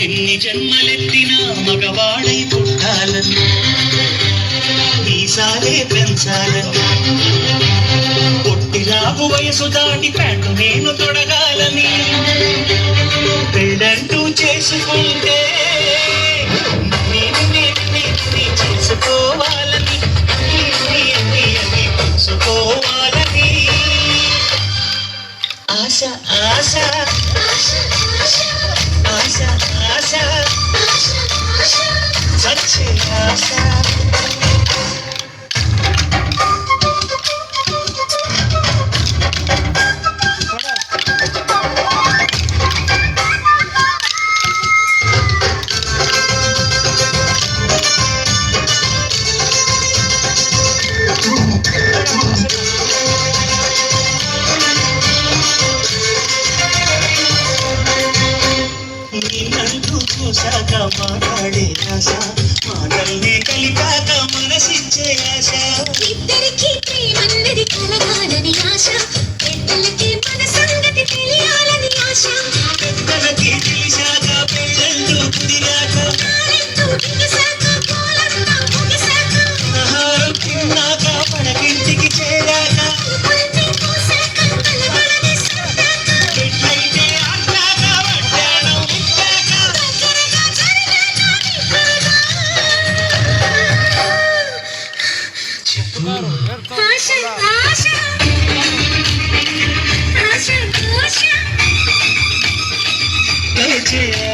ఎన్ని జన్మలెత్తినా మగవాడై పుట్టాలని ఈసారే పెంచాలని పొట్టిలాగు వయసు దాటి ప్యాంటు నేను తొడగాలని పెళ్ళంటూ చేసుకుంటే చేసుకోవాలని తెలుసుకోవాలని ఆశ ఆశ ఆశ ఆశ సచ్చే ఆశ చూశాక మాట్లాడే ఆశ మాటల్నే కలిపాక మనసిచ్చే ఆశ ఇద్దరికి ప్రేమన్నది కలగాలని ఆశ పెద్దలకి మన సంగతి తెలియాలని ఆశ పెద్దలకి తెలిసాక పెళ్ళంటూ కుదిరాక ఆహారం తిన్నాక మనకింటికి చేరాక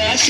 ఆశ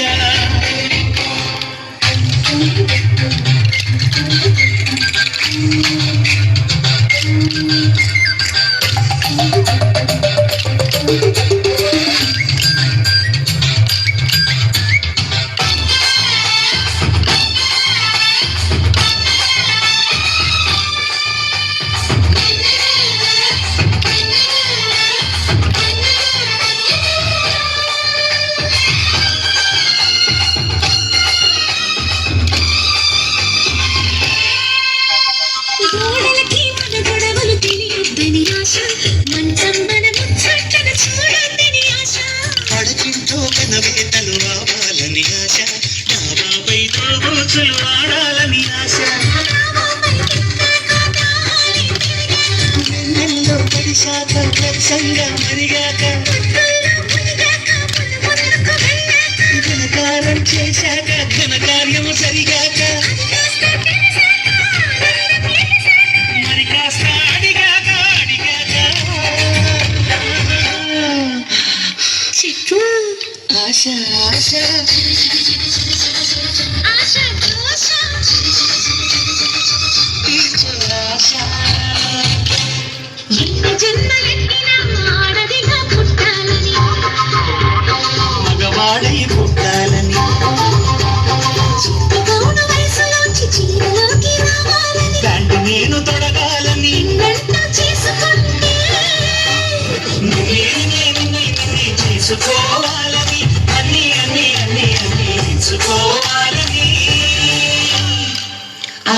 పడకింతో కనవేతలు రావాలని ఆశ నా బాబై తోబూచులు ఆడాలని ఆశ వెన్నెల్లో పడిశాక వరుసంగా మరిగాక ఘనకారం చేశాక ఘనకార్యము సరిగాక మరి కాస్త అడిగాక ఆశ ఆశ